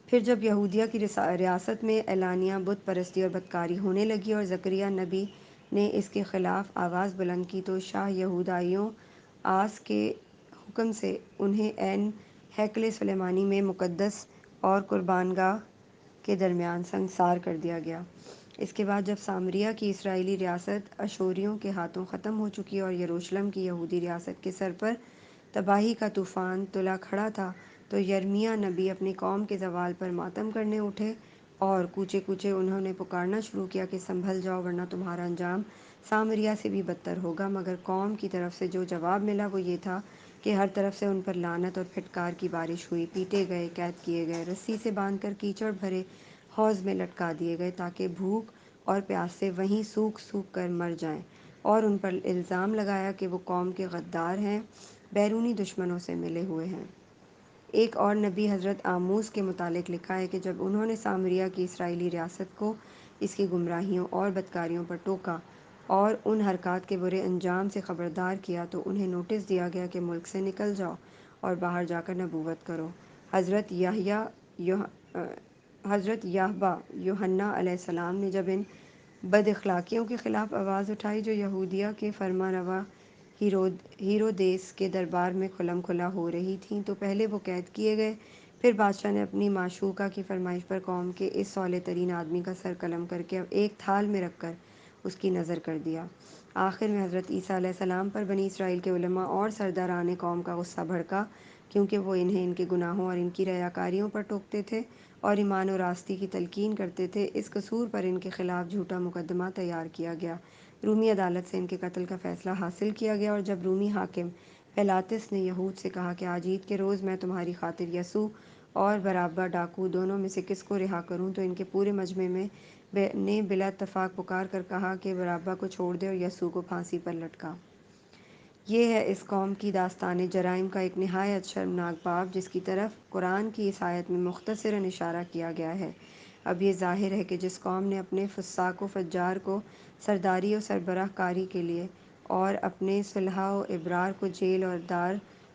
Speaker 1: پھر جب یہودیہ کی ریاست میں اعلانیہ بت پرستی اور بدکاری ہونے لگی اور زکریا نبی نے اس کے خلاف آواز بلند کی تو شاہ یہودائیوں آس کے حکم سے انہیں عین ہیکل سلیمانی میں مقدس اور قربانگاہ کے درمیان سنگسار کر دیا گیا۔ اس کے بعد جب سامریہ کی اسرائیلی ریاست اشوریوں کے ہاتھوں ختم ہو چکی اور یروشلم کی یہودی ریاست کے سر پر تباہی کا طوفان تلا کھڑا تھا تو یرمیاہ نبی اپنی قوم کے زوال پر ماتم کرنے اٹھے اور کوچے کوچے انہوں نے پکارنا شروع کیا کہ سنبھل جاؤ ورنہ تمہارا انجام سامریہ سے بھی بدتر ہوگا۔ مگر قوم کی طرف سے جو جواب ملا وہ یہ تھا کہ ہر طرف سے ان پر لعنت اور پھٹکار کی بارش ہوئی، پیٹے گئے، قید کیے گئے، رسی سے باندھ کر کیچڑ بھرے حوض میں لٹکا دیے گئے تاکہ بھوک اور پیاس سے وہیں سوکھ سوکھ کر مر جائیں، اور ان پر الزام لگایا کہ وہ قوم کے غدار ہیں، بیرونی دشمنوں سے ملے ہوئے ہیں۔ ایک اور نبی حضرت آموس کے متعلق لکھا ہے کہ جب انہوں نے سامریہ کی اسرائیلی ریاست کو اس کی گمراہیوں اور بدکاریوں پر ٹوکا اور ان حرکات کے برے انجام سے خبردار کیا تو انہیں نوٹس دیا گیا کہ ملک سے نکل جاؤ اور باہر جا کر نبوت کرو۔ حضرت یحییٰ یوحنا علیہ السلام نے جب ان بد اخلاقیوں کے خلاف آواز اٹھائی جو یہودیہ کے فرمانروا ہیرودیس کے دربار میں کھلم کھلا ہو رہی تھیں تو پہلے وہ قید کیے گئے، پھر بادشاہ نے اپنی معشوقہ کی فرمائش پر قوم کے اس صالح ترین آدمی کا سر قلم کر کے ایک تھال میں رکھ کر اس کی نذر کر دیا۔ آخر میں حضرت عیسیٰ علیہ السلام پر بنی اسرائیل کے علماء اور سرداران قوم کا غصہ بھڑکا، کیونکہ وہ انہیں ان کے گناہوں اور ان کی ریاکاریوں پر ٹوکتے تھے اور ایمان و راستی کی تلقین کرتے تھے۔ اس قصور پر ان کے خلاف جھوٹا مقدمہ تیار کیا گیا، رومی عدالت سے ان کے قتل کا فیصلہ حاصل کیا گیا، اور جب رومی حاکم پیلاطس نے یہود سے کہا کہ آج عید کے روز میں تمہاری خاطر یسوع اور بارابا ڈاکو دونوں میں سے کس کو رہا کروں، تو ان کے پورے مجمع نے بلا اتفاق پکار کر کہا کہ بارابا کو چھوڑ دے اور یسوع کو پھانسی پر لٹکا۔ یہ ہے اس قوم کی داستان جرائم کا ایک نہایت شرمناک باب جس کی طرف قرآن کی اس آیت میں مختصراً اشارہ کیا گیا ہے۔ اب یہ ظاہر ہے کہ جس قوم نے اپنے فساق و فجار کو سرداری و سربراہ کاری کے لیے اور اپنے صلحاء و ابرار کو جیل اور دار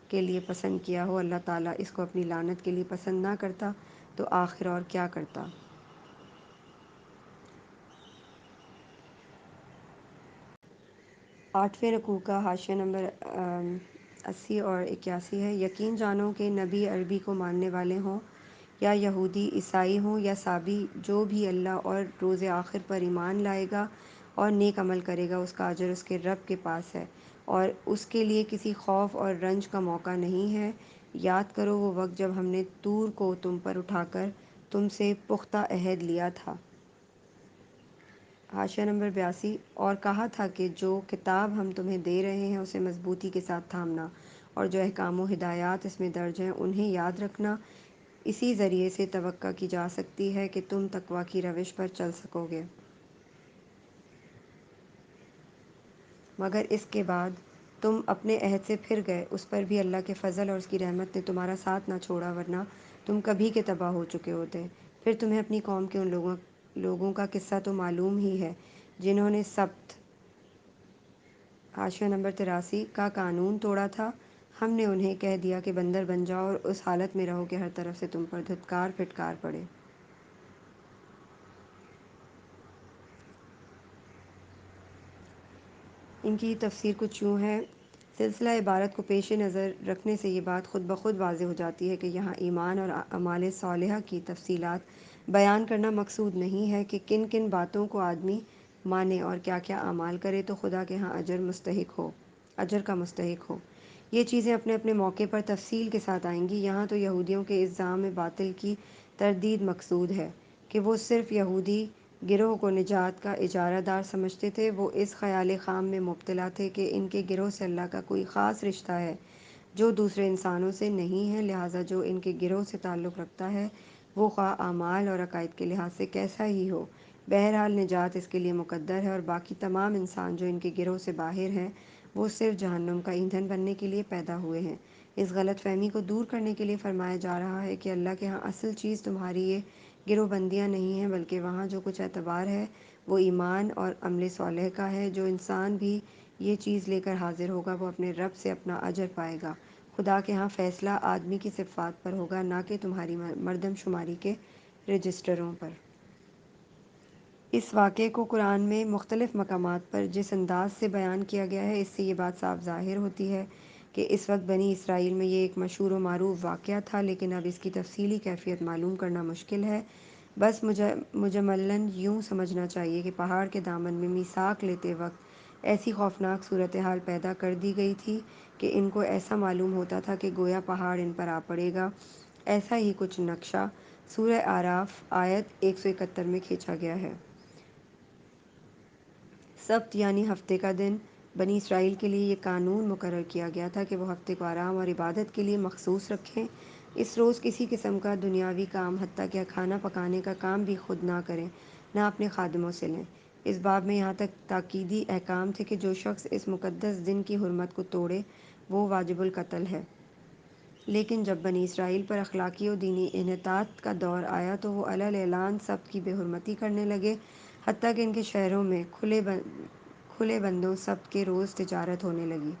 Speaker 1: کے لیے پسند کیا ہو، اللہ تعالیٰ اس کو اپنی لعنت کے لیے پسند نہ کرتا تو آخر اور کیا کرتا۔ 8ویں رکوع کا حاشیہ نمبر 80 اور 81 ہے۔ یقین جانو کہ نبی عربی کو ماننے والے ہوں یا یہودی، عیسائی ہوں یا سابی، جو بھی اللہ اور روز آخر پر ایمان لائے گا اور نیک عمل کرے گا، اس کا اجر اس کے رب کے پاس ہے اور اس کے لیے کسی خوف اور رنج کا موقع نہیں ہے۔ یاد کرو وہ وقت جب ہم نے طور کو تم پر اٹھا کر تم سے پختہ عہد لیا تھا۔ حاشیہ نمبر 82 اور کہا تھا کہ جو کتاب ہم تمہیں دے رہے ہیں اسے مضبوطی کے ساتھ تھامنا اور جو احکام و ہدایات اس میں درج ہیں انہیں یاد رکھنا، اسی ذریعے سے توقع کی جا سکتی ہے کہ تم تقویٰ کی روش پر چل سکو گے۔ مگر اس کے بعد تم اپنے عہد سے پھر گئے، اس پر بھی اللہ کے فضل اور اس کی رحمت نے تمہارا ساتھ نہ چھوڑا، ورنہ تم کبھی کے تباہ ہو چکے ہوتے۔ پھر تمہیں اپنی قوم کے ان لوگوں کا قصہ تو معلوم ہی ہے جنہوں نے سبت حاشیہ نمبر 83 کا قانون توڑا تھا۔ ہم نے انہیں کہہ دیا کہ بندر بن جاؤ اور اس حالت میں رہو کہ ہر طرف سے تم پر دھتکار پھٹکار پڑے۔ ان کی تفسیر کچھ یوں ہے: سلسلہ عبارت کو پیش نظر رکھنے سے یہ بات خود بخود واضح ہو جاتی ہے کہ یہاں ایمان اور اعمال صالحہ کی تفصیلات بیان کرنا مقصود نہیں ہے کہ کن کن باتوں کو آدمی مانے اور کیا کیا اعمال کرے تو خدا کے ہاں اجر کا مستحق ہو۔ یہ چیزیں اپنے اپنے موقع پر تفصیل کے ساتھ آئیں گی۔ یہاں تو یہودیوں کے اس زعم باطل کی تردید مقصود ہے کہ وہ صرف یہودی گروہ کو نجات کا اجارہ دار سمجھتے تھے۔ وہ اس خیال خام میں مبتلا تھے کہ ان کے گروہ سے اللہ کا کوئی خاص رشتہ ہے جو دوسرے انسانوں سے نہیں ہے، لہٰذا جو ان کے گروہ سے تعلق رکھتا ہے وہ خواہ اعمال اور عقائد کے لحاظ سے کیسا ہی ہو، بہرحال نجات اس کے لیے مقدر ہے، اور باقی تمام انسان جو ان کے گروہ سے باہر ہیں وہ صرف جہنم کا ایندھن بننے کے لیے پیدا ہوئے ہیں۔ اس غلط فہمی کو دور کرنے کے لیے فرمایا جا رہا ہے کہ اللہ کے ہاں اصل چیز تمہاری یہ گروہ بندیاں نہیں ہیں، بلکہ وہاں جو کچھ اعتبار ہے وہ ایمان اور عمل صالح کا ہے۔ جو انسان بھی یہ چیز لے کر حاضر ہوگا وہ اپنے رب سے اپنا اجر پائے گا۔ خدا کے ہاں فیصلہ آدمی کی صفات پر ہوگا، نہ کہ تمہاری مردم شماری کے رجسٹروں پر۔ اس واقعے کو قرآن میں مختلف مقامات پر جس انداز سے بیان کیا گیا ہے، اس سے یہ بات صاف ظاہر ہوتی ہے کہ اس وقت بنی اسرائیل میں یہ ایک مشہور و معروف واقعہ تھا، لیکن اب اس کی تفصیلی کیفیت معلوم کرنا مشکل ہے۔ بس مجملاً یوں سمجھنا چاہیے کہ پہاڑ کے دامن میں میثاق لیتے وقت ایسی خوفناک صورتحال پیدا کر دی گئی تھی کہ ان کو ایسا معلوم ہوتا تھا کہ گویا پہاڑ ان پر آ پڑے گا۔ ایسا ہی کچھ نقشہ سورہ اعراف آیت 171 میں کھینچا گیا ہے۔ سبت یعنی ہفتے کا دن، بنی اسرائیل کے لیے یہ قانون مقرر کیا گیا تھا کہ وہ ہفتے کو آرام اور عبادت کے لیے مخصوص رکھیں۔ اس روز کسی قسم کا دنیاوی کام حتیٰ کہ کھانا پکانے کا کام بھی خود نہ کریں، نہ اپنے خادموں سے لیں۔ اس باب میں یہاں تک تاکیدی احکام تھے کہ جو شخص اس مقدس دن کی حرمت کو توڑے وہ واجب القتل ہے۔ لیکن جب بنی اسرائیل پر اخلاقی و دینی انحطاط کا دور آیا تو وہ علی الاعلان سبت کی بے حرمتی کرنے لگے، حتیٰ کہ ان کے شہروں میں کھلے بندوں سبت کے روز تجارت ہونے لگی۔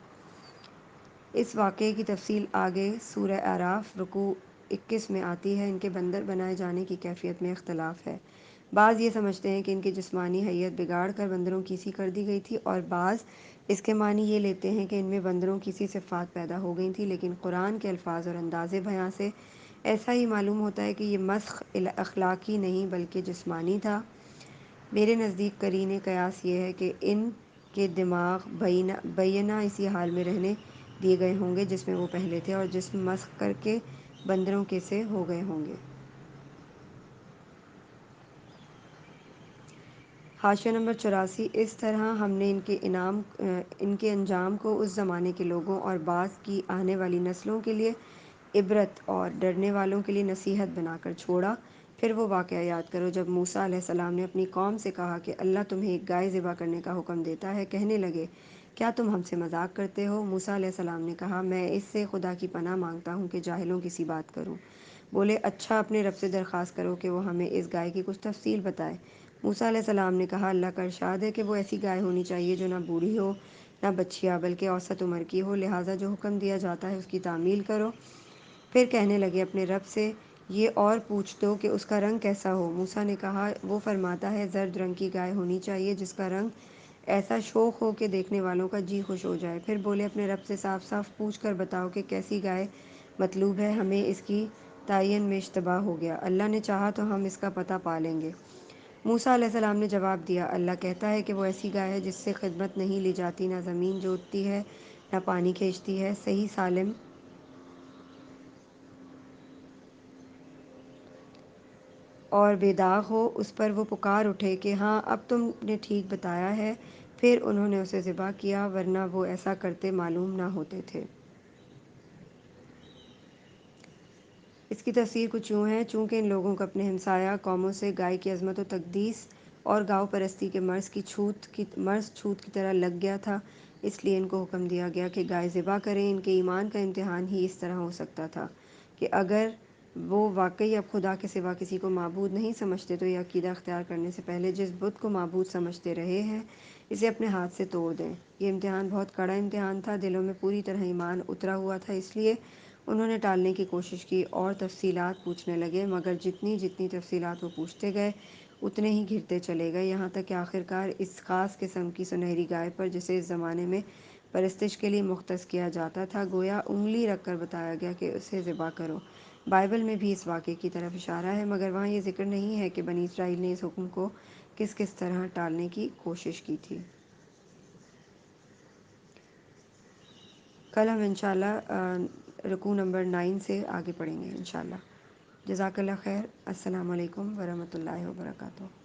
Speaker 1: اس واقعے کی تفصیل آگے سورہ اعراف رکوع 21 میں آتی ہے۔ ان کے بندر بنائے جانے کی کیفیت میں اختلاف ہے۔ بعض یہ سمجھتے ہیں کہ ان کی جسمانی حیت بگاڑ کر بندروں کی سی کر دی گئی تھی، اور بعض اس کے معنی یہ لیتے ہیں کہ ان میں بندروں کی سی صفات پیدا ہو گئی تھیں، لیکن قرآن کے الفاظ اور انداز بیاں سے ایسا ہی معلوم ہوتا ہے کہ یہ مسخ اخلاقی نہیں بلکہ جسمانی تھا۔ میرے نزدیک قرینِ قیاس یہ ہے کہ ان کے دماغ بینہ اسی حال میں رہنے دیے گئے ہوں گے جس میں وہ پہلے تھے، اور جسم مسخ کر کے بندروں کے سے ہو گئے ہوں گے۔ حاشیہ نمبر 84 اس طرح ہم نے ان کے انجام کو اس زمانے کے لوگوں اور بعض کی آنے والی نسلوں کے لیے عبرت اور ڈرنے والوں کے لیے نصیحت بنا کر چھوڑا۔ پھر وہ واقعہ یاد کرو جب موسیٰ علیہ السلام نے اپنی قوم سے کہا کہ اللہ تمہیں ایک گائے ذبح کرنے کا حکم دیتا ہے۔ کہنے لگے، کیا تم ہم سے مذاق کرتے ہو؟ موسیٰ علیہ السلام نے کہا، میں اس سے خدا کی پناہ مانگتا ہوں کہ جاہلوں کی سی بات کروں۔ بولے، اچھا اپنے رب سے درخواست کرو کہ وہ ہمیں اس گائے کی کچھ تفصیل بتائے۔ موسیٰ علیہ السلام نے کہا، اللہ کا ارشاد ہے کہ وہ ایسی گائے ہونی چاہیے جو نہ بوڑھی ہو نہ بچھیا بلکہ اوسط عمر کی ہو، لہٰذا جو حکم دیا جاتا ہے اس کی تعمیل کرو۔ پھر کہنے لگے، اپنے رب سے یہ اور پوچھ دو کہ اس کا رنگ کیسا ہو۔ موسیٰ نے کہا، وہ فرماتا ہے زرد رنگ کی گائے ہونی چاہیے جس کا رنگ ایسا شوخ ہو کہ دیکھنے والوں کا جی خوش ہو جائے۔ پھر بولے، اپنے رب سے صاف صاف پوچھ کر بتاؤ کہ کیسی گائے مطلوب ہے، ہمیں اس کی تعین میں اشتباہ ہو گیا، اللہ نے چاہا تو ہم اس کا پتہ پا لیں گے۔ موسیٰ علیہ السلام نے جواب دیا، اللہ کہتا ہے کہ وہ ایسی گائے ہے جس سے خدمت نہیں لی جاتی، نہ زمین جوتتی ہے نہ پانی کھینچتی ہے، صحیح سالم اور بے داغ ہو۔ اس پر وہ پکار اٹھے کہ ہاں اب تم نے ٹھیک بتایا ہے۔ پھر انہوں نے اسے ذبح کیا، ورنہ وہ ایسا کرتے معلوم نہ ہوتے تھے۔ اس کی تفسیر کچھ یوں ہے: چونکہ ان لوگوں کو اپنے ہمسایہ قوموں سے گائے کی عظمت و تقدیس اور گاؤ پرستی کے مرض چھوت کی طرح لگ گیا تھا، اس لیے ان کو حکم دیا گیا کہ گائے ذبح کریں۔ ان کے ایمان کا امتحان ہی اس طرح ہو سکتا تھا کہ اگر وہ واقعی اب خدا کے سوا کسی کو معبود نہیں سمجھتے تو یہ عقیدہ اختیار کرنے سے پہلے جس بت کو معبود سمجھتے رہے ہیں اسے اپنے ہاتھ سے توڑ دیں۔ یہ امتحان بہت کڑا امتحان تھا، دلوں میں پوری طرح ایمان اترا ہوا تھا، اس لیے انہوں نے ٹالنے کی کوشش کی اور تفصیلات پوچھنے لگے، مگر جتنی جتنی تفصیلات وہ پوچھتے گئے اتنے ہی گھرتے چلے گئے، یہاں تک کہ آخرکار اس خاص قسم کی سنہری گائے پر جسے اس زمانے میں پرستش کے لیے مختص کیا جاتا تھا گویا انگلی رکھ کر بتایا گیا کہ اسے ذبح کرو۔ بائبل میں بھی اس واقعے کی طرف اشارہ ہے، مگر وہاں یہ ذکر نہیں ہے کہ بنی اسرائیل نے اس حکم کو کس کس طرح ٹالنے کی کوشش کی تھی۔ کل ہم انشاءاللہ رکوع نمبر 9 سے آگے پڑھیں گے انشاءاللہ۔ جزاک اللہ خیر۔ السلام علیکم ورحمۃ اللہ وبرکاتہ۔